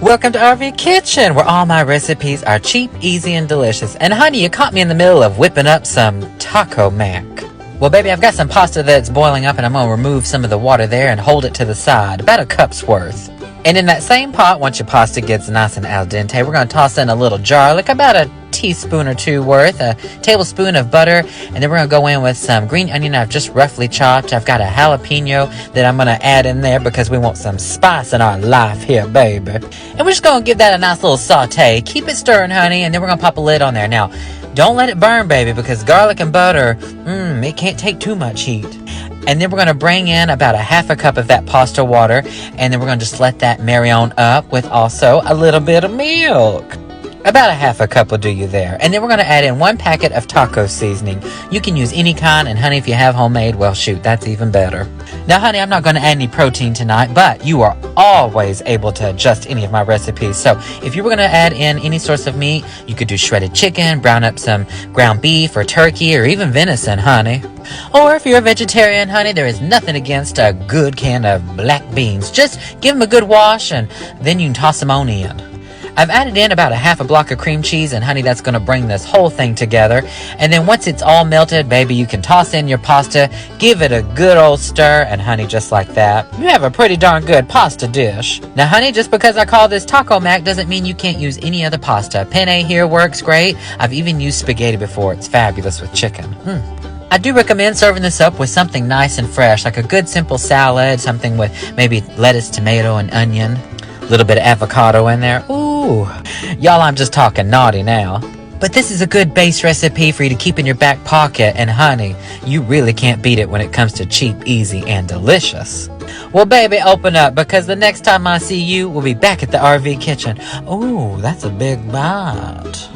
Welcome to RV Kitchen, where all my recipes are cheap, easy, and delicious. And honey, you caught me in the middle of whipping up some taco mac. Well, baby, I've got some pasta that's boiling up, and I'm going to remove some of the water there and hold it to the side, about a cup's worth. And in that same pot, once your pasta gets nice and al dente, we're going to toss in a little garlic, about a teaspoon or two worth, a tablespoon of butter, and then we're going to go in with some green onion I've just roughly chopped. I've got a jalapeno that I'm going to add in there because we want some spice in our life here, baby. And we're just going to give that a nice little saute. Keep it stirring, honey, and then we're going to pop a lid on there. Now, don't let it burn, baby, because garlic and butter, it can't take too much heat. And then we're going to bring in about a half a cup of that pasta water, and then we're going to just let that marry on up with also a little bit of milk. About a half a cup will do you there. And then we're going to add in 1 packet of taco seasoning. You can use any kind, and honey, if you have homemade, well, shoot, that's even better. Now, honey, I'm not going to add any protein tonight, but you are always able to adjust any of my recipes. So if you were going to add in any source of meat, you could do shredded chicken, brown up some ground beef or turkey, or even venison, honey. Or if you're a vegetarian, honey, there is nothing against a good can of black beans. Just give them a good wash, and then you can toss them on in. I've added in about a half a block of cream cheese, and honey, that's going to bring this whole thing together. And then once it's all melted, baby, you can toss in your pasta, give it a good old stir, and honey, just like that, you have a pretty darn good pasta dish. Now, honey, just because I call this taco mac doesn't mean you can't use any other pasta. Penne here works great. I've even used spaghetti before. It's fabulous with chicken. I do recommend serving this up with something nice and fresh, like a good simple salad, something with maybe lettuce, tomato, and onion. A little bit of avocado in there. Ooh, y'all, I'm just talking naughty now. But this is a good base recipe for you to keep in your back pocket, and honey, you really can't beat it when it comes to cheap, easy, and delicious. Well, baby, open up, because the next time I see you, we'll be back at the RV Kitchen. Ooh, that's a big bite.